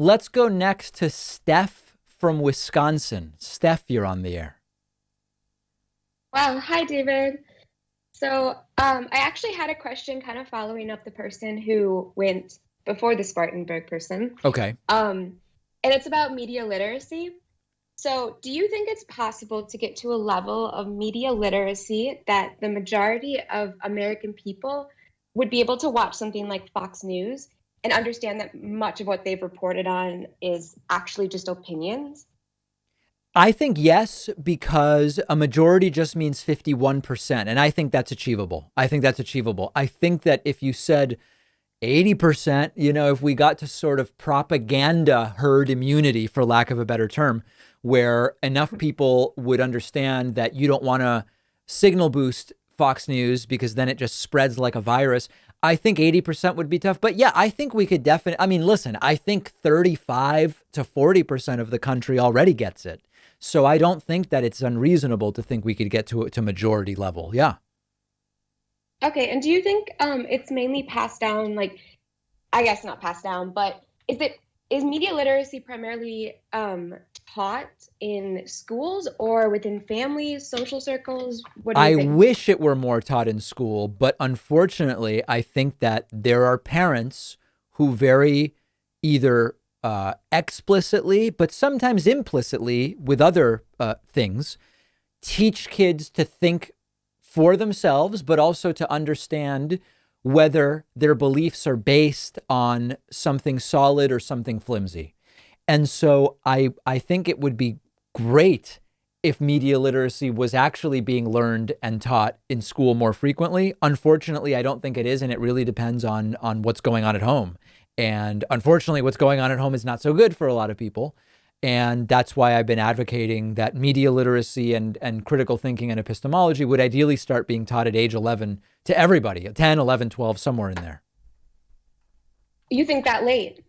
Let's go next to Steph from Wisconsin. Steph, you're on the air. Wow. Hi, David. I actually had a question kind of following up the person who went before the Spartanburg person. Okay. And it's about media literacy. So, do you think it's possible to get to a level of media literacy that the majority of American people would be able to watch something like Fox News and understand that much of what they've reported on is actually just opinions? I think yes, because a majority just means 51%. And I think that's achievable. I think that's achievable. I think that if you said 80%, if we got to sort of propaganda herd immunity, for lack of a better term, where enough people would understand that you don't want to signal boost Fox News because then it just spreads like a virus. I think 80% would be tough. But yeah, I think we could definitely, I mean, listen, I think 35 to 40% of the country already gets it. So I don't think that it's unreasonable to think we could get to majority level. Yeah. Okay, and do you think it's mainly passed down, like, I guess not passed down, but is media literacy primarily taught in schools or within families, social circles? What do you I think? wish it were more taught in school, but unfortunately, I think that there are parents who very either explicitly, but sometimes implicitly with other things, teach kids to think for themselves, but also to understand whether their beliefs are based on something solid or something flimsy. And so I think it would be great if media literacy was actually being learned and taught in school more frequently. Unfortunately, I don't think it is, and it really depends on what's going on at home. And unfortunately, what's going on at home is not so good for a lot of people. And that's why I've been advocating that media literacy and critical thinking and epistemology would ideally start being taught at age 11 to everybody, 10, 11, 12, somewhere in there. You think that late?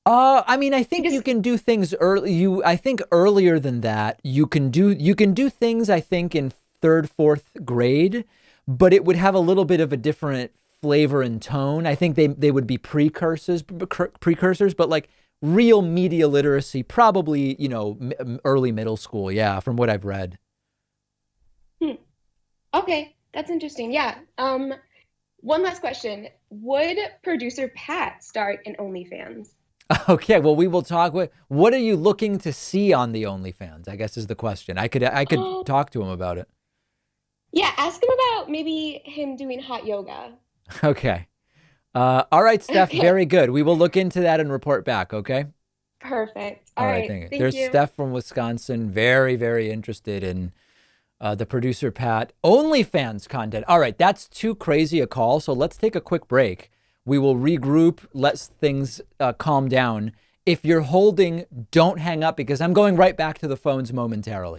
I mean, I think Because you can do things early. I think earlier than that, you can do things, I think, in third, fourth grade, but it would have a little bit of a different flavor and tone. I think they would be precursors, but like real media literacy, probably, early middle school. Yeah. From what I've read. hmm, okay, that's interesting. Yeah. One last question. Would producer Pat start an OnlyFans? Okay. Well, we will talk what are you looking to see on the OnlyFans, I guess is the question. I could talk to him about it. Yeah, ask him about maybe him doing hot yoga. Okay. All right, Steph. Okay, Very good. We will look into that and report back. Okay. perfect. All All right. right, Thank you. thank There's you. Steph from Wisconsin. Very, very interested in the producer Pat OnlyFans content. All right. That's too crazy a call. So let's take a quick break. We will regroup, let things calm down. If you're holding, don't hang up because I'm going right back to the phones momentarily.